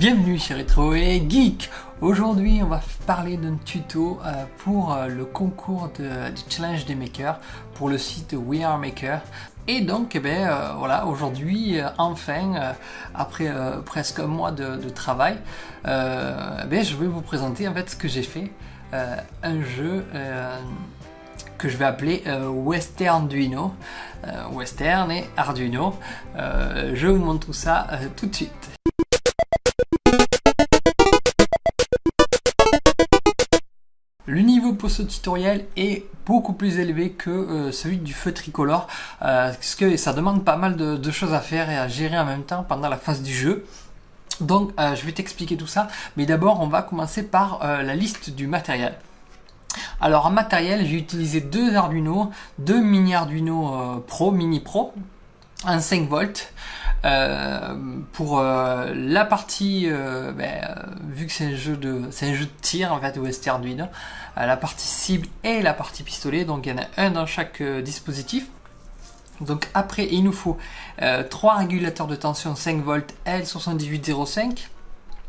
Bienvenue chez Retro et Geek. Aujourd'hui on va parler d'un tuto pour le concours du challenge des makers pour le site We Are Maker. Et donc voilà, aujourd'hui enfin après presque un mois de travail, je vais vous présenter en fait ce que j'ai fait, un jeu que je vais appeler Westerduino, Western et Arduino. Je vous montre tout ça tout de suite. Le niveau pour ce tutoriel est beaucoup plus élevé que celui du feu tricolore, parce que ça demande pas mal de choses à faire et à gérer en même temps pendant la phase du jeu. Donc je vais t'expliquer tout ça, mais d'abord on va commencer par la liste du matériel. Alors en matériel, j'ai utilisé deux Arduino, deux mini Arduino Mini Pro, un 5 volts. Pour la partie, vu que c'est un jeu de tir en fait, Westerduino, la partie cible et la partie pistolet, donc il y en a un dans chaque dispositif. Donc après il nous faut 3 régulateurs de tension 5 volts L7805,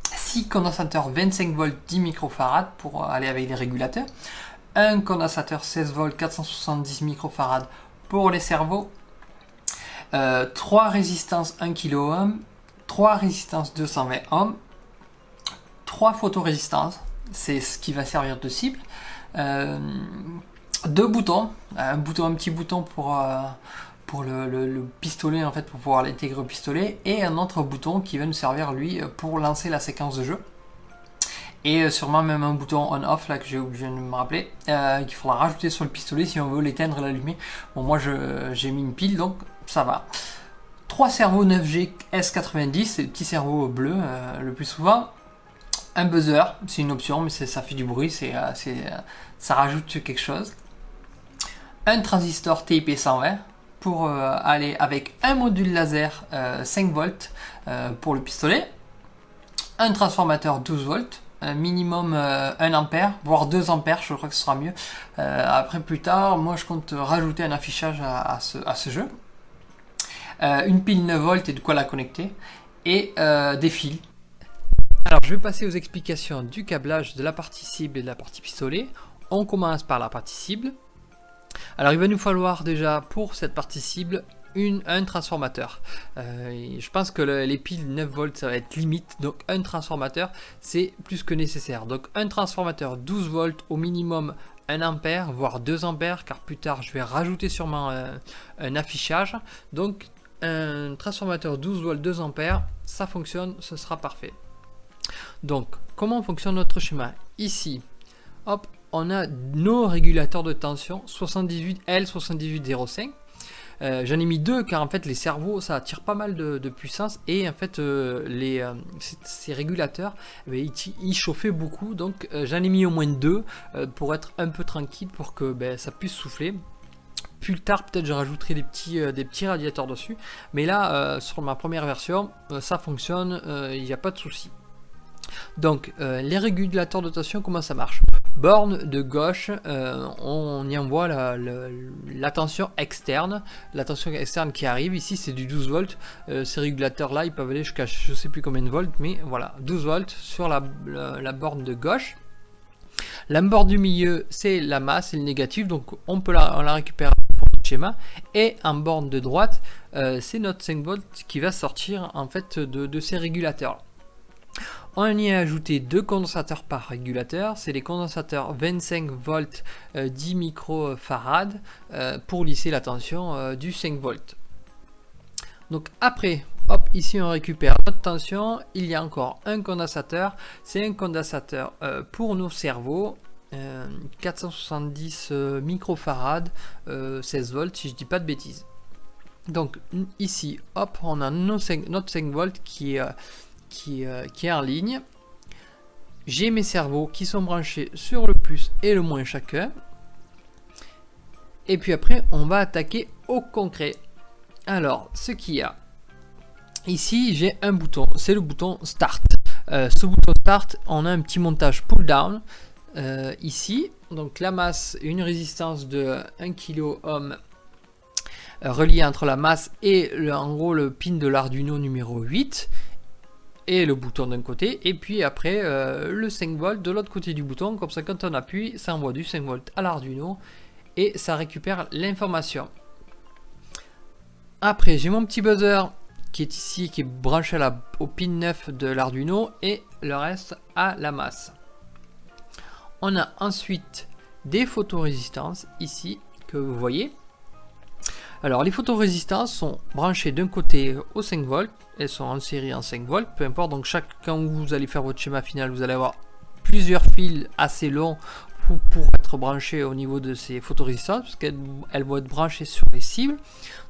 6 condensateurs 25 volts 10 microfarad pour aller avec les régulateurs, un condensateur 16 volts 470 microfarad pour les servos, 3 résistances 1 kΩ, 3 résistances 220 ohms, 3 photorésistances, c'est ce qui va servir de cible, 2 boutons, un petit bouton pour le pistolet en fait, pour pouvoir l'intégrer au pistolet, et un autre bouton qui va nous servir lui pour lancer la séquence de jeu. Et sûrement même un bouton on-off là que j'ai oublié de me rappeler, qu'il faudra rajouter sur le pistolet si on veut l'éteindre et l'allumer. Bon, moi j'ai mis une pile donc ça va. 3 cerveaux 9G S90, c'est le petit cerveau bleu le plus souvent. Un buzzer, c'est une option mais ça fait du bruit, ça rajoute quelque chose. Un transistor TIP120 pour aller avec un module laser 5 volts pour le pistolet. Un transformateur 12 volts. Minimum 1 ampère, voire 2 ampères, je crois que ce sera mieux. Après plus tard, moi je compte rajouter un affichage à ce jeu. Une pile 9 volts et de quoi la connecter. Et des fils. Alors je vais passer aux explications du câblage de la partie cible et de la partie pistolet. On commence par la partie cible. Alors il va nous falloir déjà pour cette partie cible un transformateur. Je pense que les piles 9 volts ça va être limite, donc un transformateur c'est plus que nécessaire. Donc un transformateur 12 volts au minimum 1 ampère voire 2 ampères, car plus tard je vais rajouter sûrement un affichage. Donc un transformateur 12 volts 2 ampères, ça fonctionne, ce sera parfait. Donc comment fonctionne notre schéma? Ici hop, on a nos régulateurs de tension 78 L7805. J'en ai mis 2 car en fait les servos ça attire pas mal de puissance, et en fait ces régulateurs ils chauffaient beaucoup, donc j'en ai mis au moins 2 pour être un peu tranquille, pour que ça puisse souffler. Plus tard peut-être je rajouterai des petits radiateurs dessus, mais là sur ma première version ça fonctionne, il n'y a pas de souci. Donc les régulateurs de tension, comment ça marche? Borne de gauche, on y envoie la tension externe. La tension externe qui arrive ici c'est du 12 volts. Ces régulateurs là ils peuvent aller jusqu'à je sais plus combien de volts, mais voilà, 12 volts sur la borne de gauche. La borne du milieu c'est la masse et le négatif, donc on la récupérer pour notre schéma. Et en borne de droite c'est notre 5 volts qui va sortir en fait de ces régulateurs. On y a ajouté 2 condensateurs par régulateur, c'est les condensateurs 25 volts 10 microfarad pour lisser la tension du 5 volts. Donc après, hop, ici on récupère notre tension, il y a encore un condensateur, c'est un condensateur pour nos servos, 470 microfarad 16 volts si je dis pas de bêtises. Donc ici, hop, on a notre 5 volts qui est en ligne. J'ai mes servos qui sont branchés sur le plus et le moins chacun. Et puis après, on va attaquer au concret. Alors, ce qu'il y a ici, j'ai un bouton, c'est le bouton Start. Ce bouton Start, on a un petit montage pull down ici. Donc la masse, une résistance de 1 kΩ relié entre la masse et en gros le pin de l'Arduino numéro 8. et le bouton d'un côté, et puis après le 5 volts de l'autre côté du bouton. Comme ça, quand on appuie, ça envoie du 5 volts à l'Arduino et ça récupère l'information. Après, j'ai mon petit buzzer qui est ici, qui est branché au pin 9 de l'Arduino, et le reste à la masse. On a ensuite des photorésistances ici que vous voyez. Alors les photorésistances sont branchées d'un côté au 5 volts, elles sont en série en 5 volts, peu importe. Donc quand vous allez faire votre schéma final, vous allez avoir plusieurs fils assez longs pour être branchés au niveau de ces photorésistances, parce qu'elles vont être branchées sur les cibles.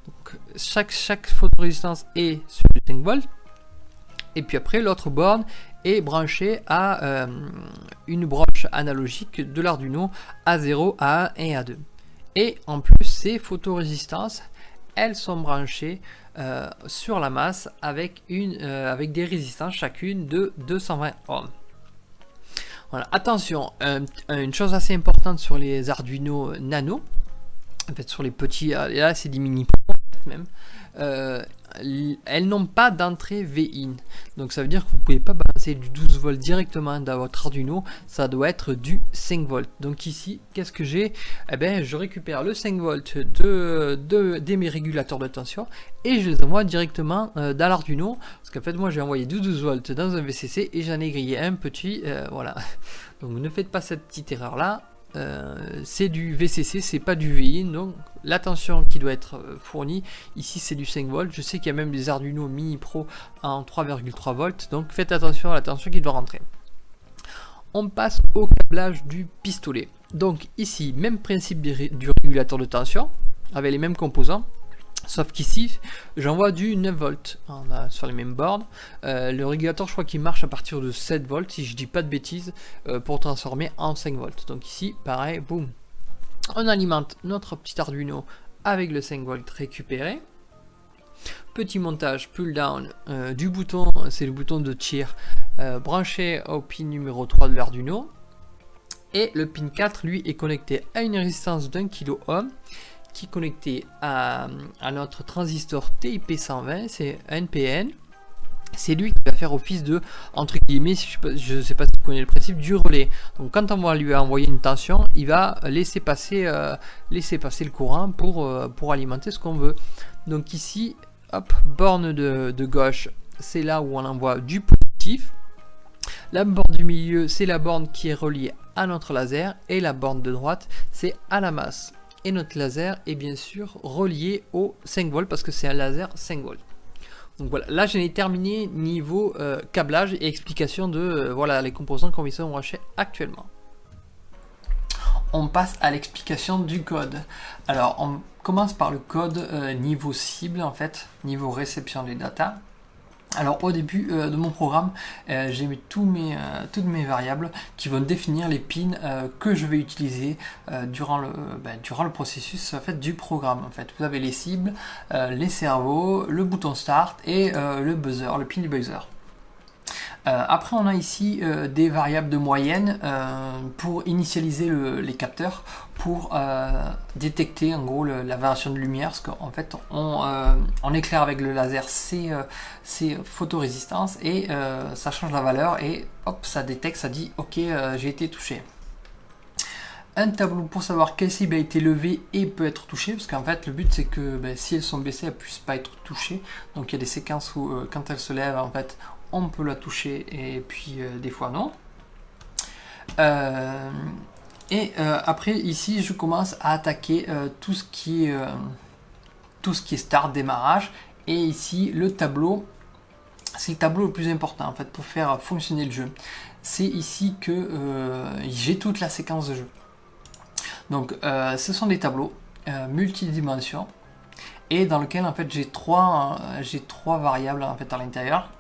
Donc chaque photorésistance est sur du 5 volts, et puis après l'autre borne est branchée à une broche analogique de l'Arduino A0, A1 et A2. Et en plus, ces photorésistances, elles sont branchées sur la masse avec des résistances chacune de 220 ohms. Voilà. Attention, une chose assez importante sur les Arduino Nano, en fait sur les petits, là c'est des mini pro même, elles n'ont pas d'entrée V-in, donc ça veut dire que vous ne pouvez pas balancer du 12 volts directement dans votre Arduino, ça doit être du 5 volts. Donc ici, qu'est-ce que j'ai? Eh bien, je récupère le 5 volts de mes régulateurs de tension et je les envoie directement dans l'Arduino, parce qu'en fait moi j'ai envoyé du 12 volts dans un VCC et j'en ai grillé un petit, voilà. Donc ne faites pas cette petite erreur là. C'est du VCC, c'est pas du VIN, donc la tension qui doit être fournie ici c'est du 5 volts. Je sais qu'il y a même des Arduino Mini Pro en 3,3 volts, donc faites attention à la tension qui doit rentrer. On passe au câblage du pistolet. Donc ici, même principe du régulateur de tension avec les mêmes composants, sauf qu'ici j'envoie du 9 volts. On a sur les mêmes bornes. Le régulateur, je crois qu'il marche à partir de 7 volts si je dis pas de bêtises, pour transformer en 5 volts. Donc ici pareil, boum, on alimente notre petit Arduino avec le 5 volts récupéré. Petit montage pull down du bouton, c'est le bouton de tir branché au pin numéro 3 de l'Arduino, et le pin 4 lui est connecté à une résistance d'1 kΩ qui est connecté à notre transistor TIP120, c'est NPN. C'est lui qui va faire office de, entre guillemets, je ne sais pas si vous connaissez le principe du relais. Donc quand on va lui envoyer une tension, il va laisser passer le courant pour alimenter ce qu'on veut. Donc ici, hop, borne de gauche, c'est là où on envoie du positif. La borne du milieu, c'est la borne qui est reliée à notre laser, et la borne de droite, c'est à la masse. Et notre laser est bien sûr relié au 5 volts parce que c'est un laser 5 volts. Donc voilà, là j'en ai terminé niveau câblage et explication de voilà les composants qu'on va brancher actuellement. On passe à l'explication du code. Alors on commence par le code niveau cible, en fait, niveau réception des datas. Alors au début de mon programme, j'ai mis toutes mes variables qui vont définir les pins que je vais utiliser durant le processus en fait, du programme. En fait, vous avez les cibles, les cerveaux, le bouton start et le buzzer, le pin du buzzer. Après on a ici des variables de moyenne pour initialiser les capteurs, pour détecter en gros la variation de lumière, parce qu'en fait on éclaire avec le laser ces photorésistances et ça change la valeur et hop ça détecte, ça dit ok j'ai été touché. Un tableau pour savoir quelle cible a été levée et peut être touchée, parce qu'en fait le but c'est que si elles sont baissées elles ne puissent pas être touchées. Donc il y a des séquences où quand elles se lèvent en fait on peut la toucher et puis des fois non. Après ici je commence à attaquer tout ce qui est start, démarrage, et ici le tableau, c'est le tableau le plus important en fait pour faire fonctionner le jeu. C'est ici que j'ai toute la séquence de jeu. Donc ce sont des tableaux multidimensions et dans lequel en fait j'ai trois variables en fait à l'intérieur.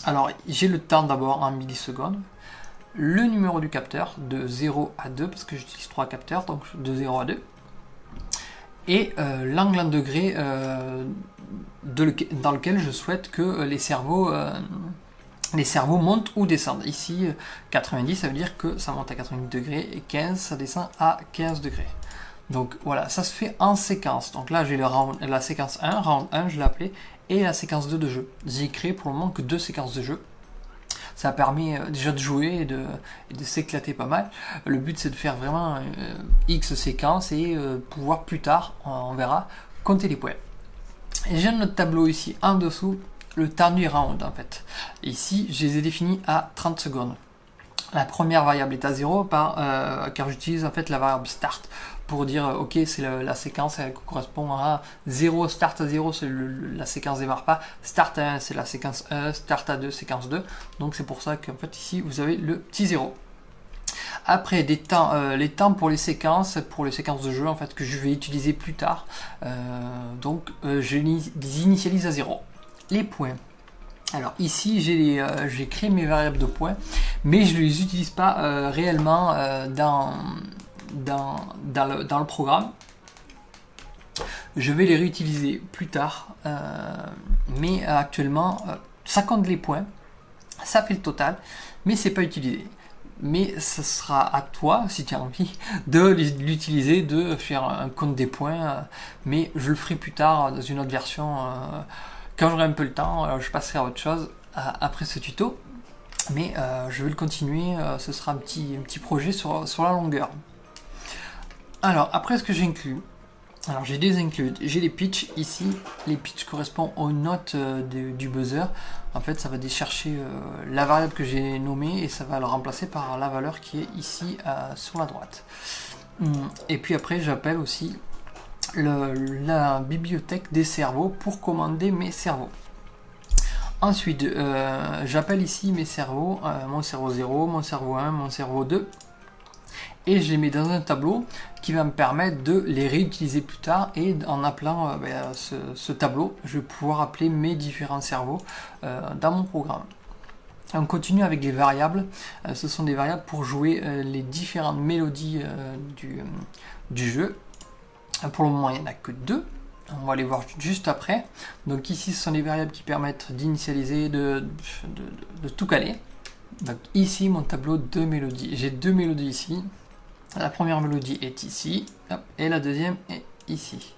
Alors j'ai le temps d'abord en millisecondes, le numéro du capteur de 0 à 2 parce que j'utilise 3 capteurs, donc de 0 à 2, et l'angle en degrés dans lequel je souhaite que les cerveaux montent ou descendent. Ici 90 ça veut dire que ça monte à 90 degrés et 15 ça descend à 15 degrés. Donc voilà, ça se fait en séquence. Donc là j'ai la séquence 1, round 1 je l'ai appelé, et la séquence 2 de jeu. J'ai créé pour le moment que 2 séquences de jeu. ça permet déjà de jouer et de s'éclater pas mal. Le but c'est de faire vraiment X séquences et pouvoir plus tard, on verra, compter les points. Et j'ai notre tableau ici en dessous, le time round en fait. Ici, je les ai définis à 30 secondes. La première variable est à 0 car j'utilise en fait la variable start pour dire ok, c'est la séquence, elle correspond à 0, start à 0, c'est la séquence démarre pas, start à 1 c'est la séquence 1, start à 2 séquence 2, donc c'est pour ça qu'en fait ici vous avez le petit 0. Après les temps pour les séquences de jeu en fait que je vais utiliser plus tard, je les initialise à 0. Les points. Alors ici j'ai créé mes variables de points, mais je ne les utilise pas réellement dans le programme. Je vais les réutiliser plus tard, mais actuellement ça compte les points, ça fait le total, mais c'est pas utilisé. Mais ce sera à toi, si tu as envie, de l'utiliser, de faire un compte des points, mais je le ferai plus tard dans une autre version. Quand j'aurai un peu le temps, je passerai à autre chose après ce tuto, mais je vais le continuer, ce sera un petit projet sur la longueur. Alors, après ce que j'inclus, alors j'ai des includes, j'ai les pitchs ici, les pitchs correspondent aux notes du buzzer. En fait, ça va aller chercher la variable que j'ai nommée et ça va le remplacer par la valeur qui est ici sur la droite. Et puis après, j'appelle aussi la bibliothèque des cerveaux pour commander mes cerveaux. Ensuite, j'appelle ici mes cerveaux, mon cerveau 0, mon cerveau 1, mon cerveau 2, et je les mets dans un tableau qui va me permettre de les réutiliser plus tard, et en appelant ce tableau, je vais pouvoir appeler mes différents cerveaux dans mon programme. On continue avec les variables. Ce sont des variables pour jouer les différentes mélodies du jeu. Pour le moment, il n'y en a que 2. On va les voir juste après. Donc ici, ce sont des variables qui permettent d'initialiser, de tout caler. Donc ici, mon tableau de mélodies. J'ai 2 mélodies ici. La première mélodie est ici, hop, et la deuxième est ici.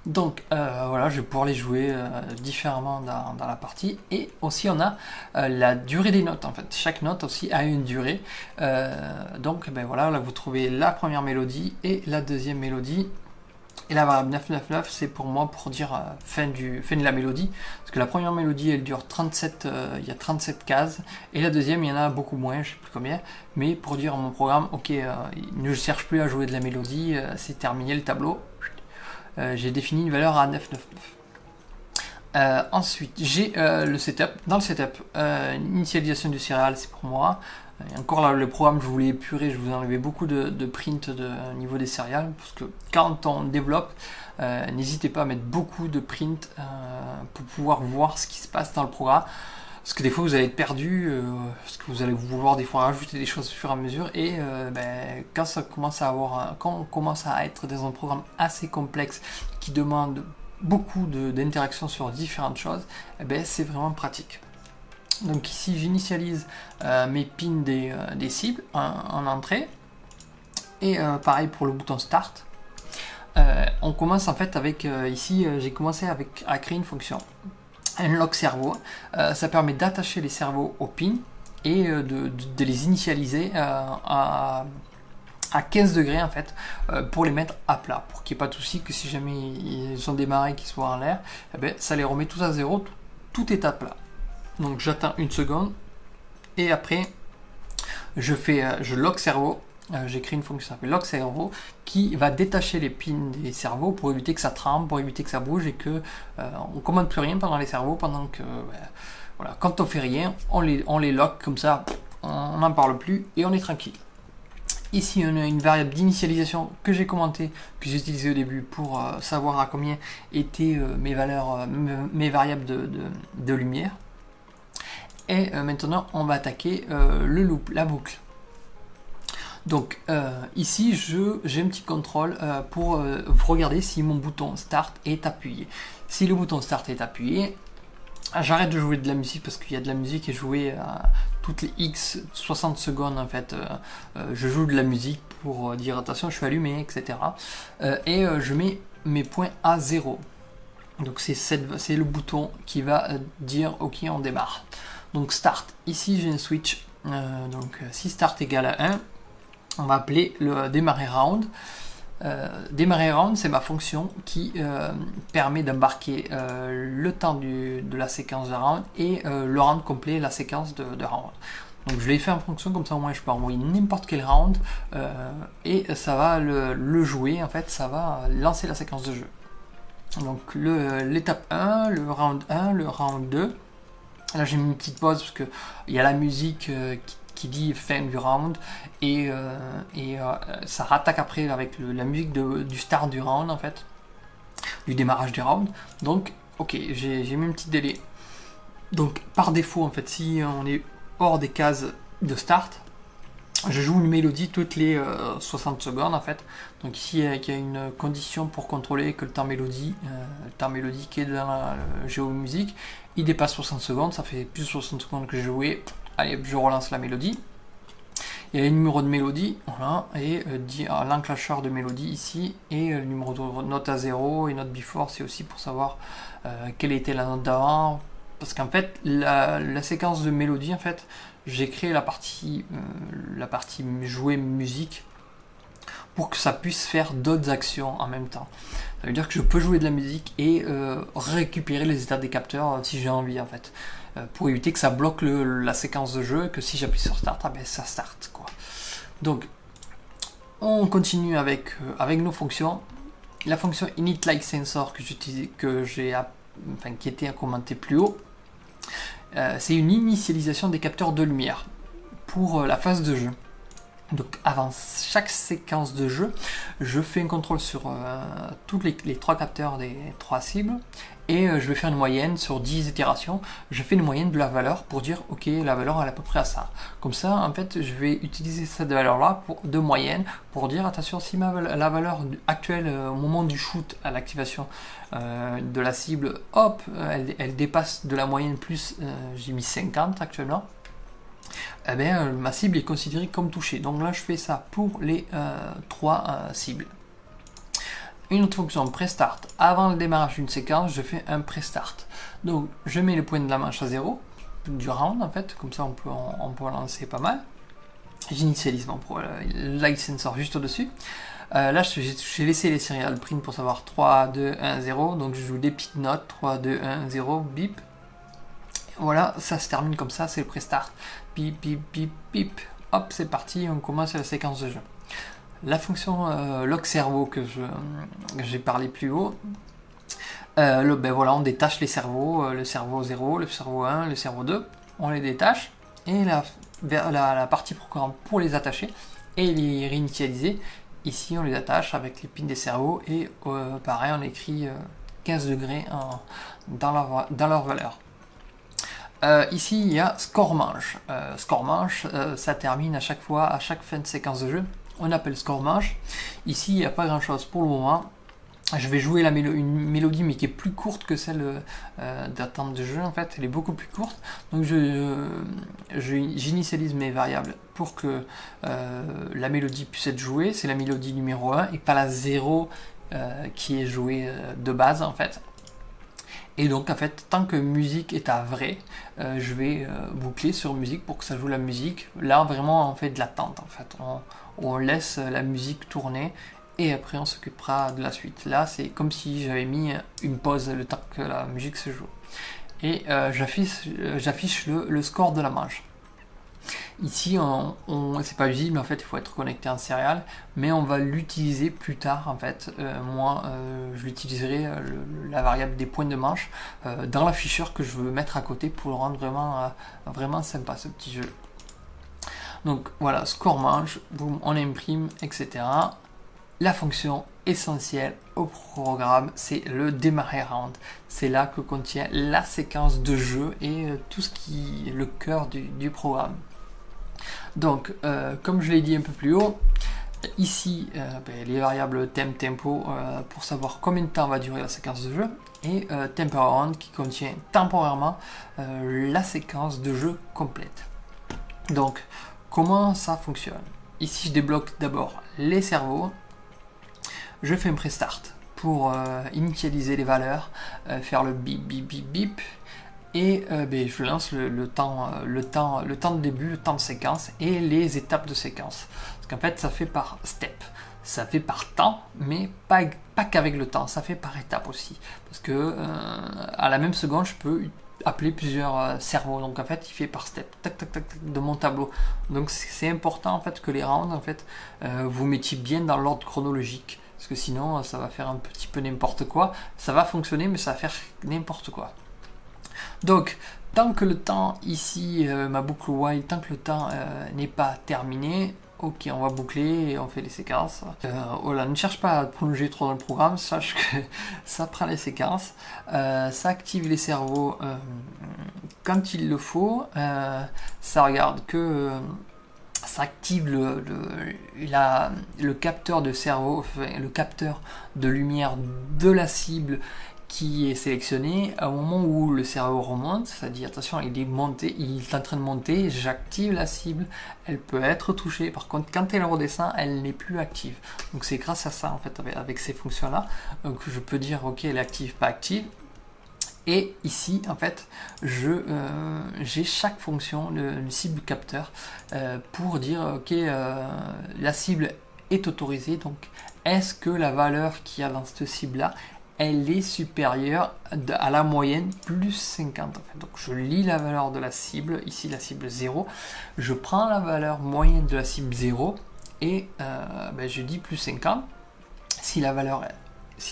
Donc voilà, je vais pouvoir les jouer différemment dans la partie. Et aussi on a la durée des notes en fait. Chaque note aussi a une durée. Donc ben voilà, là vous trouvez la première mélodie et la deuxième mélodie. Et la variable 999 c'est pour moi pour dire fin de la mélodie. Parce que la première mélodie elle dure 37, il y a 37 cases. Et la deuxième il y en a beaucoup moins, je sais plus combien. Mais pour dire à mon programme, ok, ne cherche plus à jouer de la mélodie, c'est terminé le tableau. J'ai défini une valeur à 999. Ensuite, j'ai le setup. Dans le setup, initialisation du céréal, c'est pour moi. Encore là, le programme, je voulais épurer, je vous enlevais beaucoup de print au niveau des céréales. Parce que quand on développe, n'hésitez pas à mettre beaucoup de print pour pouvoir voir ce qui se passe dans le programme. Parce que des fois vous allez être perdu, parce que vous allez vouloir des fois rajouter des choses au fur et à mesure, et quand on commence à être dans un programme assez complexe qui demande beaucoup d'interaction sur différentes choses, c'est vraiment pratique. Donc ici j'initialise mes pins des cibles en entrée, et pareil pour le bouton start. On commence en fait avec, ici j'ai commencé à créer une fonction. Un lock cerveau, ça permet d'attacher les cerveaux au pin et de les initialiser à 15 degrés en fait, pour les mettre à plat, pour qu'il n'y ait pas de souci que si jamais ils sont démarrés, qu'ils soient en l'air, ça les remet tous à zéro, tout est à plat. Donc j'attends une seconde et après je lock cerveau. J'ai créé une fonction qui s'appelle lock cerveau qui va détacher les pins des cerveaux pour éviter que ça tremble, pour éviter que ça bouge et que on commande plus rien pendant les cerveaux, pendant que voilà, quand on fait rien, on les lock comme ça, on n'en parle plus et on est tranquille. Ici on a une variable d'initialisation que j'ai commentée, que j'ai utilisée au début pour savoir à combien étaient mes valeurs, mes variables de lumière. Et maintenant on va attaquer le loop, la boucle. Donc ici j'ai un petit contrôle pour regarder si mon bouton start est appuyé. Si le bouton start est appuyé, j'arrête de jouer de la musique parce qu'il y a de la musique et jouer toutes les X 60 secondes en fait. Je joue de la musique pour dire attention je suis allumé, etc. Et je mets mes points à 0. Donc c'est le bouton qui va dire ok on démarre. Donc start, ici j'ai un switch, donc si start égale à 1, on va appeler le démarrer round. Démarrer round, c'est ma fonction qui permet d'embarquer le temps de la séquence de round et le round complet, la séquence de round. Donc je l'ai fait en fonction, comme ça au moins je peux envoyer n'importe quel round et ça va le jouer, en fait ça va lancer la séquence de jeu. Donc l'étape 1, le round 1, le round 2. Là j'ai mis une petite pause parce que il y a la musique qui dit fin du round et ça rattaque après avec la musique du start du round, en fait, du démarrage du round. Donc ok, j'ai mis un petit délai. Donc par défaut, en fait, si on est hors des cases de start, je joue une mélodie toutes les 60 secondes, en fait. Donc ici il y a une condition pour contrôler que le temps mélodie qui est dans la géomusique, il dépasse 60 secondes, ça fait plus de 60 secondes que j'ai joué. Allez, je relance la mélodie. Il y a le numéro de mélodie, voilà, et l'enclencheur de mélodie ici, et le numéro de note à 0 et note before, c'est aussi pour savoir quelle était la note d'avant. Parce qu'en fait, la séquence de mélodie, en fait, j'ai créé la partie jouer musique pour que ça puisse faire d'autres actions en même temps. Ça veut dire que je peux jouer de la musique et récupérer les états des capteurs si j'ai envie, en fait. Pour éviter que ça bloque la séquence de jeu, que si j'appuie sur start, ben ça start, quoi. Donc on continue avec nos fonctions. La fonction init-like-sensor qui était à commenter plus haut, c'est une initialisation des capteurs de lumière pour la phase de jeu. Donc avant chaque séquence de jeu, je fais un contrôle sur tous les 3 capteurs des 3 cibles et je vais faire une moyenne sur 10 itérations. Je fais une moyenne de la valeur pour dire ok, la valeur elle est à peu près à ça. Comme ça, en fait, je vais utiliser cette valeur là de moyenne pour dire attention, si la valeur actuelle au moment du shoot à l'activation de la cible, hop, elle dépasse de la moyenne plus, j'ai mis 50 actuellement. Eh bien, ma cible est considérée comme touchée. Donc là, je fais ça pour les 3 cibles. Une autre fonction, pré-start. Avant le démarrage d'une séquence, je fais un pré-start. Donc, je mets le point de la manche à 0, du round, en fait. Comme ça, on peut lancer pas mal. J'initialise mon light sensor juste au-dessus. Là, j'ai laissé les serial print pour savoir 3, 2, 1, 0. Donc, je joue des petites notes. 3, 2, 1, 0, bip. Voilà, ça se termine comme ça, c'est le pré-start. Bip, bip, bip, bip. Hop, c'est parti, on commence la séquence de jeu. La fonction lock cerveau que j'ai parlé plus haut, ben voilà, on détache les cerveaux, le cerveau 0, le cerveau 1, le cerveau 2, on les détache, et la partie programme pour les attacher et les réinitialiser, ici on les attache avec les pins des cerveaux, et pareil, on écrit 15 degrés dans leur valeur. Ici il y a score manche. Score manche, ça termine à chaque fois, à chaque fin de séquence de jeu. On appelle score manche. Ici il n'y a pas grand chose pour le moment. Je vais jouer une mélodie mais qui est plus courte que celle d'attente de jeu, en fait. Elle est beaucoup plus courte. Donc j'initialise mes variables pour que la mélodie puisse être jouée. C'est la mélodie numéro 1 et pas la 0 qui est jouée de base, en fait. Et donc en fait, tant que musique est à vrai, je vais boucler sur musique pour que ça joue la musique. Là vraiment on fait de l'attente, en fait. On laisse la musique tourner et après on s'occupera de la suite. Là c'est comme si j'avais mis une pause le temps que la musique se joue. Et j'affiche le score de la manche. Ici, c'est pas visible, en fait, il faut être connecté en serial, mais on va l'utiliser plus tard, en fait. Moi, je l'utiliserai, la variable des points de manche, dans l'afficheur que je veux mettre à côté pour le rendre vraiment sympa, ce petit jeu. Donc voilà, score manche, boum, on imprime, etc. La fonction essentielle au programme, c'est le démarrer round. C'est là que contient la séquence de jeu et tout ce qui est le cœur du programme. Donc, comme je l'ai dit un peu plus haut, ici, les variables temp, tempo, pour savoir combien de temps va durer la séquence de jeu, et temporary qui contient temporairement la séquence de jeu complète. Donc, comment ça fonctionne? Ici, je débloque d'abord les cerveaux. Je fais un pré-start pour initialiser les valeurs, faire le bip, bip, bip, bip. et ben, je lance le temps de début, le temps de séquence et les étapes de séquence. Parce qu'en fait, ça fait par step. Ça fait par temps, mais pas qu'avec le temps, ça fait par étape aussi. Parce que à la même seconde, je peux appeler plusieurs cerveaux. Donc en fait, il fait par step, tac tac tac, tac de mon tableau. Donc c'est important en fait que les rounds en fait vous mettiez bien dans l'ordre chronologique. Parce que sinon, ça va faire un petit peu n'importe quoi. Ça va fonctionner, mais ça va faire n'importe quoi. Donc, tant que le temps ici, ma boucle while, tant que le temps n'est pas terminé, ok, on va boucler et on fait les séquences. Voilà, ne cherche pas à prolonger trop dans le programme, sache que ça prend les séquences. Ça active les cerveaux quand il le faut. Ça regarde que ça active le capteur de cerveau, enfin, le capteur de lumière de la cible qui est sélectionné au moment où le cerveau remonte, c'est-à-dire attention, il est en train de monter, j'active la cible, elle peut être touchée, par contre quand elle redescend, elle n'est plus active. Donc c'est grâce à ça en fait, avec ces fonctions-là, que je peux dire ok, elle est active, pas active. Et ici, en fait, j'ai chaque fonction, le cible capteur, pour dire, ok, la cible est autorisée, donc est-ce que la valeur qu'il y a dans cette cible-là, elle est supérieure à la moyenne plus 50 en fait. Donc je lis la valeur de la cible, ici la cible 0, je prends la valeur moyenne de la cible 0 et ben, je dis plus 50. Si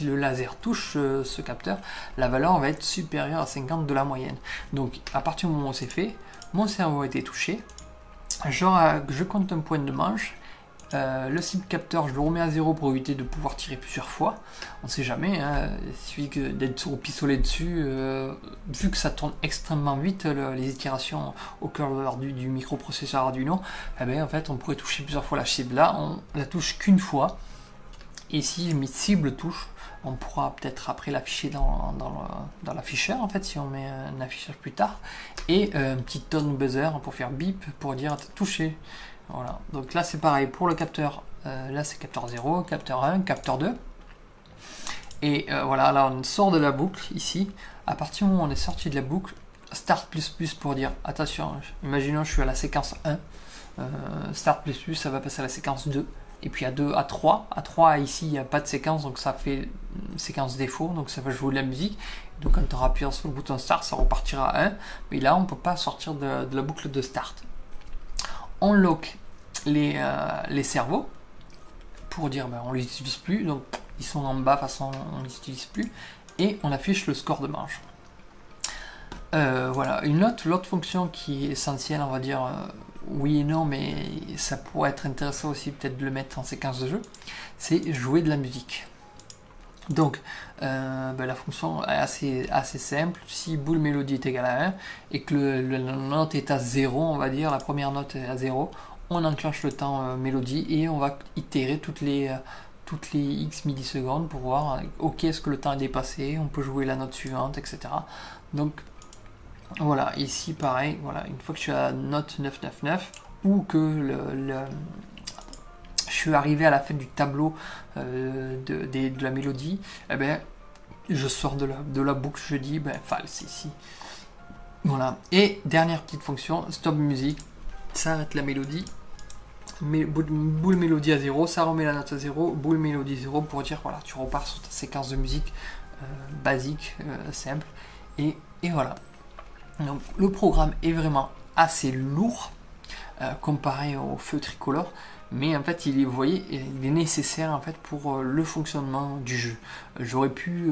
le laser touche ce capteur, la valeur va être supérieure à 50 de la moyenne. Donc à partir du moment où c'est fait, mon cerveau a été touché, je compte un point de manche. Le cible capteur, je le remets à 0 pour éviter de pouvoir tirer plusieurs fois. On ne sait jamais, hein, il suffit d'être au pistolet dessus. Vu que ça tourne extrêmement vite, les itérations au cœur du microprocesseur Arduino, eh bien, en fait, on pourrait toucher plusieurs fois la cible. Là, on la touche qu'une fois. Et si mes cibles touchent, on pourra peut-être après l'afficher dans l'afficheur, en fait, si on met un affichage plus tard. Et un petit tone buzzer pour faire bip, pour dire touché. Voilà, donc là c'est pareil pour le capteur, là c'est capteur 0, capteur 1, capteur 2. Et voilà, là on sort de la boucle ici. À partir du moment où on est sorti de la boucle, start plus pour dire attention, imaginons je suis à la séquence 1, start plus, ça va passer à la séquence 2. Et puis à 2, à 3. À 3 ici il n'y a pas de séquence, donc ça fait une séquence défaut, donc ça va jouer de la musique. Donc quand on appuie sur le bouton start, ça repartira à 1. Mais là on ne peut pas sortir de la boucle de start. On lock les cerveaux pour dire ben, on les utilise plus, donc ils sont en bas, de toute façon on les utilise plus, et on affiche le score de manche. Voilà, l'autre fonction qui est essentielle, on va dire oui et non, mais ça pourrait être intéressant aussi peut-être de le mettre en séquence de jeu, c'est jouer de la musique. Donc ben, la fonction est assez simple. Si boule mélodie est égale à 1 et que la note est à 0, on va dire, la première note est à 0, on enclenche le temps mélodie et on va itérer toutes les X millisecondes pour voir ok, est-ce que le temps est dépassé, on peut jouer la note suivante, etc. Donc voilà, ici pareil, voilà, une fois que je suis à la note 999 ou que je suis arrivé à la fin du tableau de la mélodie, eh ben, je sors de la boucle, je dis ben, false ici. Voilà, et dernière petite fonction, stop musique, ça arrête la mélodie. Boule mélodie à 0, ça remet la note à 0, boule mélodie 0 pour dire voilà, tu repars sur ta séquence de musique basique, simple, et voilà. Donc le programme est vraiment assez lourd comparé au feu tricolore, mais en fait vous voyez, il est nécessaire en fait pour le fonctionnement du jeu. J'aurais pu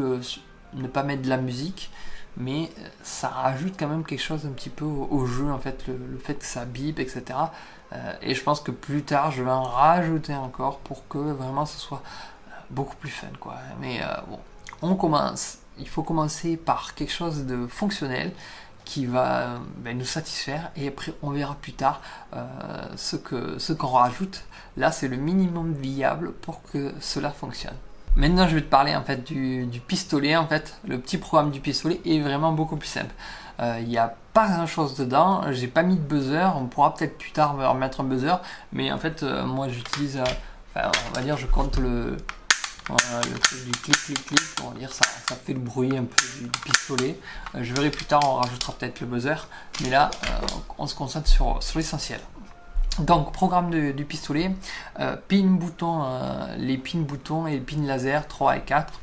ne pas mettre de la musique, mais ça rajoute quand même quelque chose un petit peu au jeu, en fait, le fait que ça bip, etc. Et je pense que plus tard, je vais en rajouter encore pour que vraiment ce soit beaucoup plus fun, quoi. Mais bon, on commence. Il faut commencer par quelque chose de fonctionnel qui va nous satisfaire, et après on verra plus tard ce qu'on rajoute. Là, c'est le minimum viable pour que cela fonctionne. Maintenant, je vais te parler en fait du pistolet. En fait, le petit programme du pistolet est vraiment beaucoup plus simple. Il n'y a pas grand chose dedans. J'ai pas mis de buzzer. On pourra peut-être plus tard remettre un buzzer, mais en fait, moi j'utilise, enfin, on va dire, je compte Voilà, le truc du clic clic clic, on va dire ça fait le bruit un peu du pistolet. Je verrai plus tard, on rajoutera peut-être le buzzer, mais là on se concentre sur l'essentiel. Donc programme du pistolet, pin bouton, les pins boutons et les pins laser 3 et 4.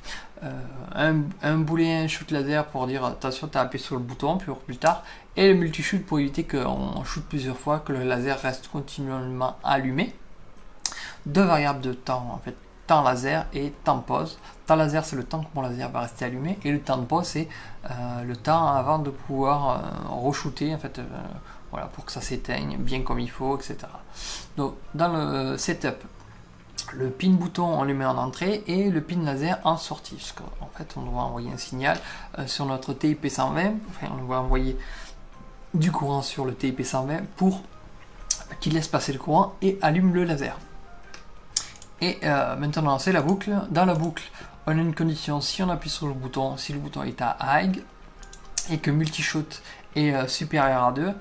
Un boulet, un shoot laser pour dire attention tu as appuyé sur le bouton plus tard, et le multi-shoot pour éviter qu'on shoot plusieurs fois, que le laser reste continuellement allumé. Deux variables de temps en fait, temps laser et temps pause. Temps laser c'est le temps que mon laser va rester allumé, et le temps de pause c'est le temps avant de pouvoir re-shooter en fait, voilà, pour que ça s'éteigne bien comme il faut, etc. Donc dans le setup, le pin bouton on le met en entrée et le pin laser en sortie, parce qu'en fait on doit envoyer un signal sur notre TIP 120, enfin on va envoyer du courant sur le TIP 120 pour qu'il laisse passer le courant et allume le laser. Et maintenant c'est la boucle. Dans la boucle on a une condition: si on appuie sur le bouton, si le bouton est à high et que multi-shoot est supérieur à 2,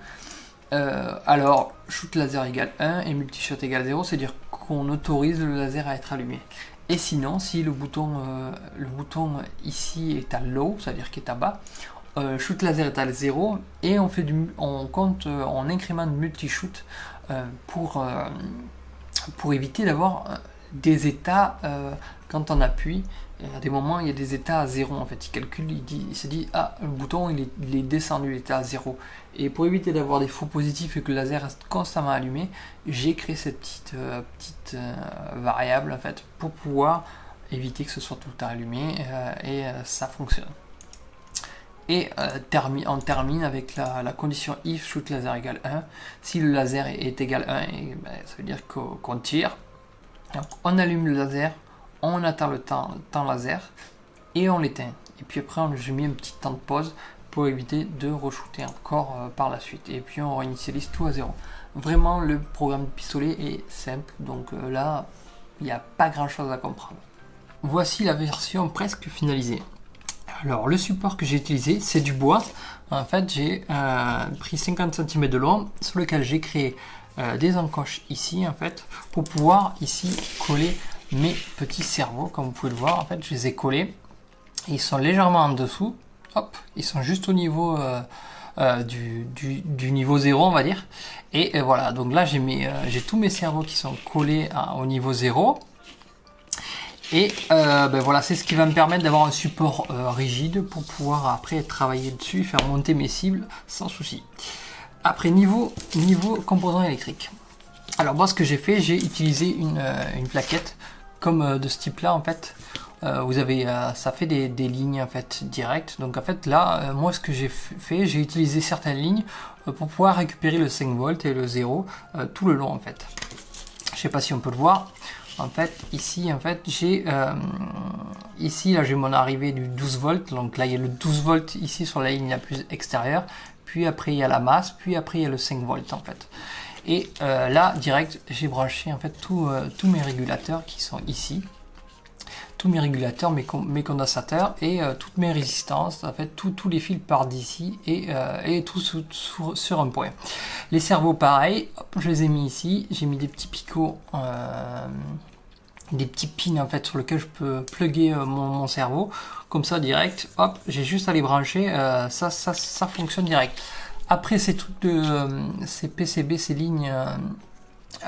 alors shoot laser égale 1 et multi-shot égale 0, c'est-à-dire qu'on autorise le laser à être allumé. Et sinon, si le bouton ici est à low, c'est-à-dire qu'il est à bas, shoot laser est à 0 et on compte en incrément de multi-shoot pour éviter d'avoir des états quand on appuie. À des moments il y a des états à 0 en fait, il calcule, il se dit ah le bouton il est descendu, il était à 0, et pour éviter d'avoir des faux positifs et que le laser reste constamment allumé, j'ai créé cette petite variable en fait pour pouvoir éviter que ce soit tout le temps allumé, et ça fonctionne. Et on termine avec la condition if shoot laser égale 1. Si le laser est égal à 1, et, ça veut dire qu'on tire. Donc on allume le laser, on attend le temps laser et on l'éteint. Et puis après j'ai mis un petit temps de pause pour éviter de re-shooter encore par la suite. Et puis on réinitialise tout à 0. Vraiment le programme de pistolet est simple, donc là il n'y a pas grand chose à comprendre. Voici la version presque finalisée. Alors le support que j'ai utilisé c'est du bois. En fait j'ai pris 50 cm de long sur lequel j'ai créé des encoches ici en fait pour pouvoir ici coller mes petits cerveaux. Comme vous pouvez le voir en fait je les ai collés, ils sont légèrement en dessous, hop, ils sont juste au niveau du niveau 0 on va dire, et voilà, donc là j'ai tous mes cerveaux qui sont collés au niveau 0. Et voilà, c'est ce qui va me permettre d'avoir un support rigide pour pouvoir après travailler dessus et faire monter mes cibles sans souci. Après niveau composants électriques. Alors moi ce que j'ai fait, j'ai utilisé une plaquette comme de ce type là en fait. Vous avez ça fait des lignes en fait directes. Donc en fait là moi ce que j'ai fait, j'ai utilisé certaines lignes pour pouvoir récupérer le 5 volts et le 0 tout le long en fait. Je sais pas si on peut le voir. En fait ici en fait j'ai ici là j'ai mon arrivée du 12 volts, donc là il y a le 12 volts ici sur la ligne la plus extérieure, puis après il y a la masse, puis après il y a le 5 volts en fait, et là direct j'ai branché en fait tous mes régulateurs qui sont ici, tous mes régulateurs, mes condensateurs et toutes mes résistances, en fait tous les fils partent d'ici et tout sur un point. Les cerveaux pareil, hop, je les ai mis ici, j'ai mis des petits picots, des petits pins en fait sur lesquels je peux plugger mon cerveau, comme ça direct, hop, j'ai juste à les brancher, ça fonctionne direct. Après ces trucs ces PCB, ces lignes,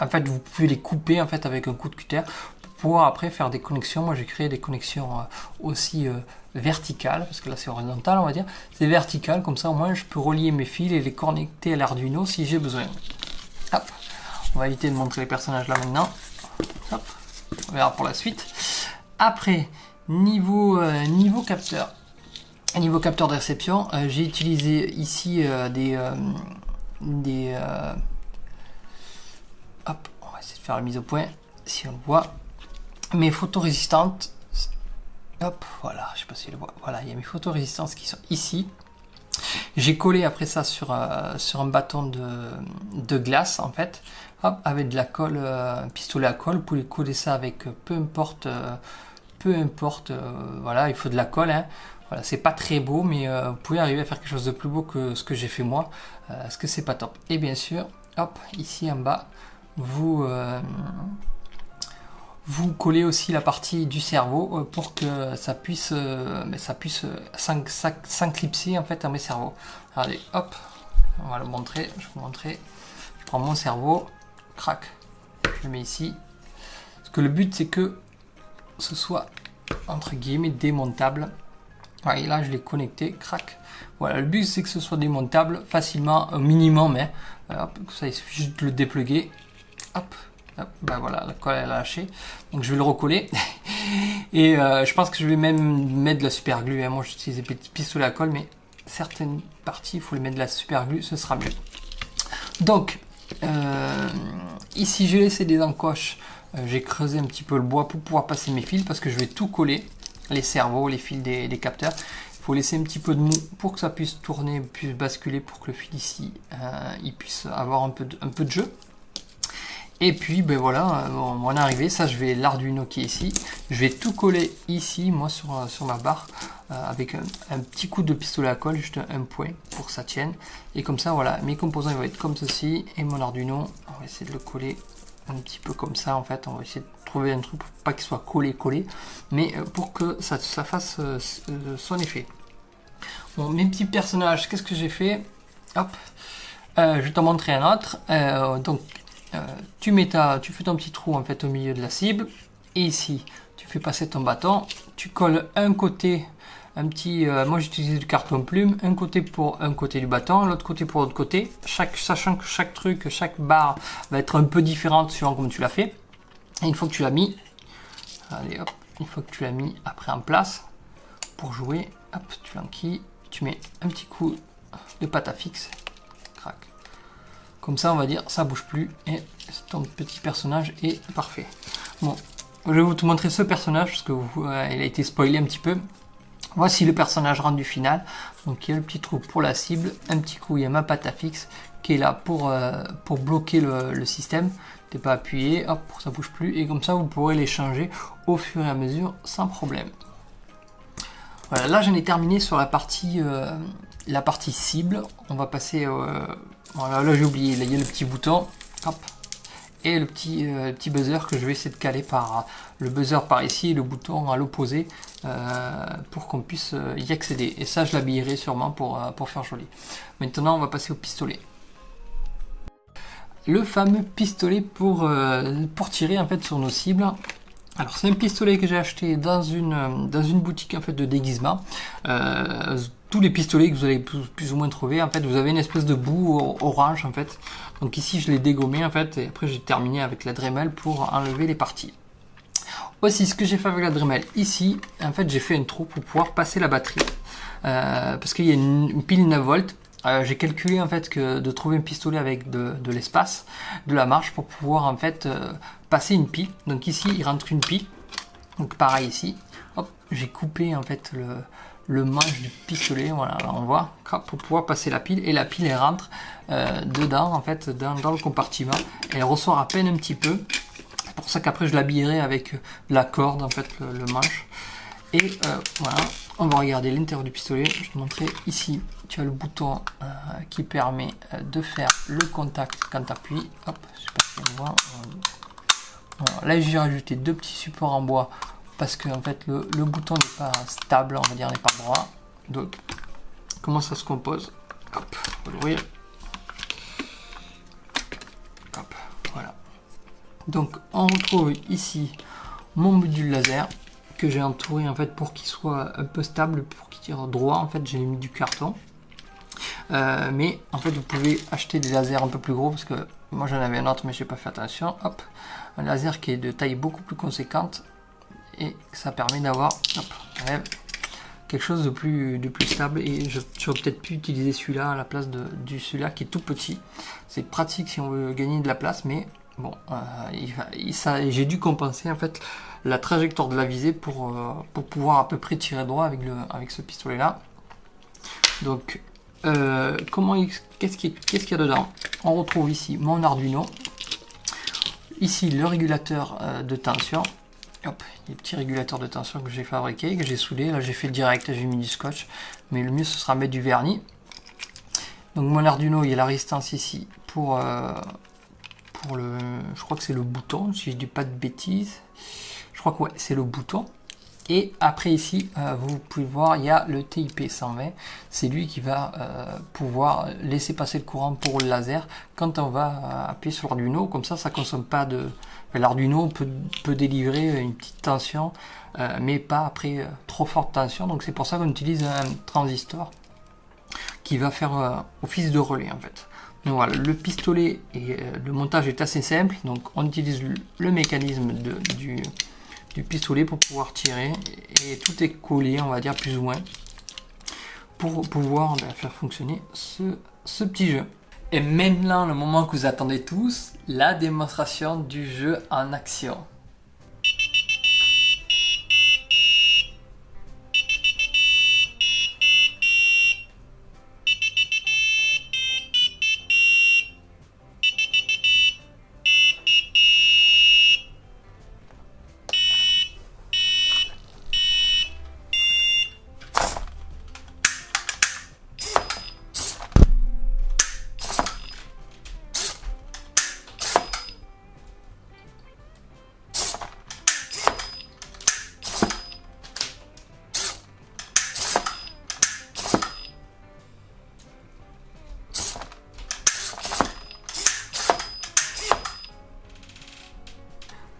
en fait vous pouvez les couper en fait avec un coup de cutter pour pouvoir après faire des connexions. Moi j'ai créé des connexions aussi verticales, parce que là c'est horizontal on va dire, c'est vertical, comme ça au moins je peux relier mes fils et les connecter à l'Arduino si j'ai besoin. Hop, on va éviter de montrer les personnages là maintenant. Hop, on verra pour la suite. Après niveau capteur. Niveau capteur de réception, j'ai utilisé ici hop, on va essayer de faire la mise au point si on le voit, mes photorésistantes. Hop, voilà, je sais pas si on le voit, voilà, il y a mes photorésistances qui sont ici. J'ai collé après ça sur un bâton de glace en fait, hop, avec de la colle, pistolet à colle. Vous pouvez coller ça avec peu importe, voilà, il faut de la colle, hein. Voilà, c'est pas très beau, mais vous pouvez arriver à faire quelque chose de plus beau que ce que j'ai fait moi, parce que c'est pas top. Et bien sûr, hop, ici en bas, vous vous collez aussi la partie du cerveau pour que ça puisse s'inclipser en fait à mes cerveaux. Allez, hop, on va le montrer, je vais vous montrer. Je prends mon cerveau, crac, je le mets ici. Parce que le but c'est que ce soit entre guillemets démontable. Ouais, et là je l'ai connecté, crac. Voilà, le but c'est que ce soit démontable facilement, au minimum, hein. Hop, ça il suffit juste de le dépluguer. Hop. Hop, ben voilà, la colle elle a lâché. Donc je vais le recoller. Et je pense que je vais même mettre de la super glue, hein. Moi j'utilise des petits pistolets à colle, mais certaines parties il faut les mettre de la super glue, ce sera mieux. Donc ici j'ai laissé des encoches. J'ai creusé un petit peu le bois pour pouvoir passer mes fils, parce que je vais tout coller, les cerveaux, les fils des capteurs. Il faut laisser un petit peu de mou pour que ça puisse tourner, puisse basculer, pour que le fil ici il puisse avoir un peu de jeu. Et puis ben voilà, on est arrivé. Ça, je vais l'Arduino qui est ici, je vais tout coller ici moi sur ma barre avec un petit coup de pistolet à colle, juste un point pour que ça tienne. Et comme ça voilà, mes composants ils vont être comme ceci, et mon Arduino on va essayer de le coller un petit peu comme ça. En fait on va essayer de trouver un truc pour pas qu'il soit collé, mais pour que ça fasse son effet. Bon, mes petits personnages, qu'est-ce que j'ai fait? Hop, je vais t'en montrer un autre. Donc tu fais ton petit trou en fait au milieu de la cible, et ici tu fais passer ton bâton, tu colles un côté, moi j'utilise du carton plume, un côté pour un côté du bâton, l'autre côté pour l'autre côté, sachant que chaque barre va être un peu différente suivant comme tu l'as fait. Et une fois que tu l'as mis, allez hop, une fois que tu l'as mis après en place pour jouer, hop, tu l'enquilles, tu mets un petit coup de pâte à fixe, crac. Comme ça, on va dire, ça bouge plus et ton petit personnage est parfait. Bon, je vais vous montrer ce personnage parce que il a été spoilé un petit peu. Voici le personnage rendu final. Donc il y a le petit trou pour la cible, un petit coup, il y a ma pâte à fixe qui est là pour bloquer le système. T'es pas appuyé, hop, pour que ça bouge plus, et comme ça vous pourrez les changer au fur et à mesure sans problème. Voilà, là j'en ai terminé sur la partie cible. On va passer voilà, là j'ai oublié, il y a le petit bouton, hop, et le petit buzzer que je vais essayer de caler par le buzzer par ici et le bouton à l'opposé pour qu'on puisse y accéder. Et ça je l'habillerai sûrement pour faire joli. Maintenant on va passer au pistolet. Le fameux pistolet pour tirer en fait sur nos cibles. Alors c'est un pistolet que j'ai acheté dans une boutique en fait de déguisement. Tous les pistolets que vous allez plus ou moins trouver, en fait vous avez une espèce de boue orange en fait. Donc ici je l'ai dégommé en fait, et après j'ai terminé avec la Dremel pour enlever les parties. Aussi ce que j'ai fait avec la Dremel ici, en fait j'ai fait un trou pour pouvoir passer la batterie. Parce qu'il y a une pile 9 volts. J'ai calculé en fait que de trouver un pistolet avec de l'espace, de la marge pour pouvoir en fait passer une pile. Donc ici il rentre une pile, donc pareil ici, hop, j'ai coupé en fait le manche du pistolet, voilà, là on voit, pour pouvoir passer la pile, et la pile elle rentre dedans en fait, dans le compartiment, et elle ressort à peine un petit peu. C'est pour ça qu'après je l'habillerai avec de la corde en fait, le manche. Et voilà, on va regarder l'intérieur du pistolet. Je vais te montrer ici. Tu as le bouton qui permet de faire le contact quand tu appuies. Hop, je sais pas si on voit. Voilà, là j'ai rajouté deux petits supports en bois parce que en fait le bouton n'est pas stable, on va dire, n'est pas droit. Donc comment ça se compose? Hop, on va l'ouvrir. Hop, voilà. Donc on retrouve ici mon module laser que j'ai entouré en fait pour qu'il soit un peu stable, pour qu'il tire droit. En fait j'ai mis du carton, mais en fait vous pouvez acheter des lasers un peu plus gros, parce que moi j'en avais un autre mais j'ai pas fait attention. Hop, un laser qui est de taille beaucoup plus conséquente, et ça permet d'avoir quelque chose de plus stable. Et j'aurais peut-être pu utiliser celui-là à la place de celui-là qui est tout petit. C'est pratique si on veut gagner de la place, mais bon, j'ai dû compenser en fait la trajectoire de la visée pour pouvoir à peu près tirer droit avec ce pistolet là. Donc qu'est-ce qu'il y a dedans? On retrouve ici mon Arduino, ici le régulateur de tension. Hop, les petits régulateurs de tension que j'ai fabriqué, que j'ai soudé. Là j'ai fait le direct, j'ai mis du scotch, mais le mieux ce sera mettre du vernis. Donc mon Arduino, il y a la résistance ici pour pour le... Je crois que c'est le bouton, si je dis pas de bêtises. Je crois que ouais, c'est le bouton. Et après ici, vous pouvez voir, il y a le TIP 120. C'est lui qui va pouvoir laisser passer le courant pour le laser quand on va appuyer sur l'Arduino. Comme ça consomme pas de... L'Arduino peut délivrer une petite tension, mais pas après trop forte tension. Donc c'est pour ça qu'on utilise un transistor qui va faire office de relais en fait. Donc voilà, le pistolet et le montage est assez simple. Donc on utilise le mécanisme du pistolet pour pouvoir tirer et tout est collé, on va dire plus ou moins, pour pouvoir faire fonctionner ce petit jeu. Et maintenant, le moment que vous attendez tous, la démonstration du jeu en action.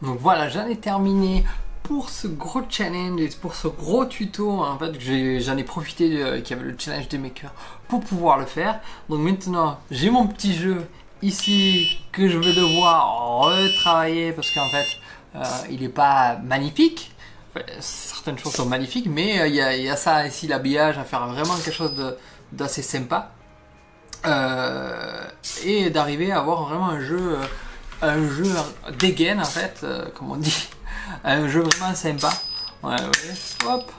Donc voilà, j'en ai terminé pour ce gros challenge et pour ce gros tuto. En fait, j'en ai profité qu'il y avait le challenge des makers pour pouvoir le faire. Donc maintenant, j'ai mon petit jeu ici que je vais devoir retravailler parce qu'en fait, il n'est pas magnifique. Enfin, certaines choses sont magnifiques, mais il y a ça ici, l'habillage, à faire vraiment quelque chose d'assez sympa. Et d'arriver à avoir vraiment un jeu dégaine en fait, comme on dit, un jeu vraiment sympa. Ouais, hop.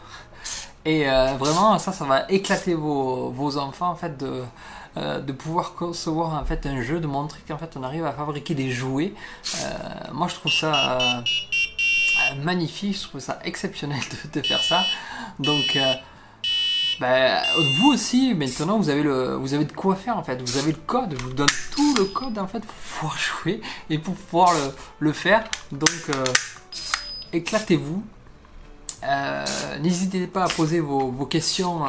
Et vraiment ça va éclater vos enfants en fait de pouvoir concevoir en fait un jeu, de montrer qu'en fait on arrive à fabriquer des jouets. Moi je trouve ça magnifique, je trouve ça exceptionnel de faire ça. Donc vous aussi maintenant vous avez de quoi faire en fait, vous avez le code, je vous donne tout le code en fait pour pouvoir jouer et pour pouvoir le faire. Donc éclatez-vous. N'hésitez pas à poser vos questions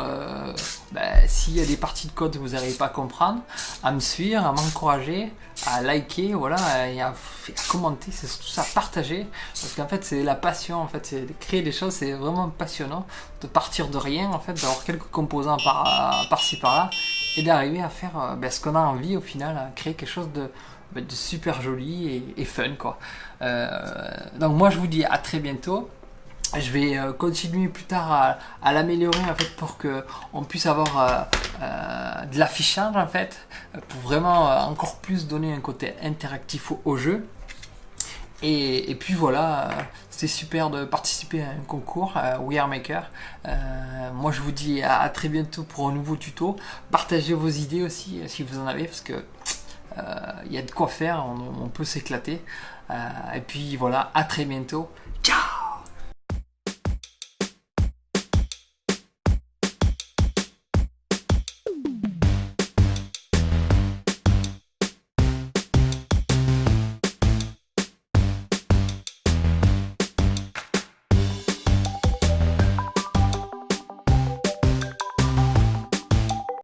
s'il y a des parties de code que vous n'arrivez pas à comprendre, à me suivre, à m'encourager, à liker, voilà, et à commenter, c'est surtout ça, partager, parce qu'en fait c'est la passion, en fait, c'est de créer des choses, c'est vraiment passionnant de partir de rien, en fait, d'avoir quelques composants par-ci par-là et d'arriver à faire ce qu'on a envie au final, à créer quelque chose de super joli et fun quoi. Donc moi je vous dis à très bientôt. Je vais continuer plus tard à l'améliorer en fait pour que on puisse avoir de l'affichage en fait, pour vraiment encore plus donner un côté interactif au jeu. Et puis voilà, c'était super de participer à un concours We Are Maker. Moi je vous dis à très bientôt pour un nouveau tuto. Partagez vos idées aussi si vous en avez, parce que il y a de quoi faire, on peut s'éclater. Et puis voilà, à très bientôt.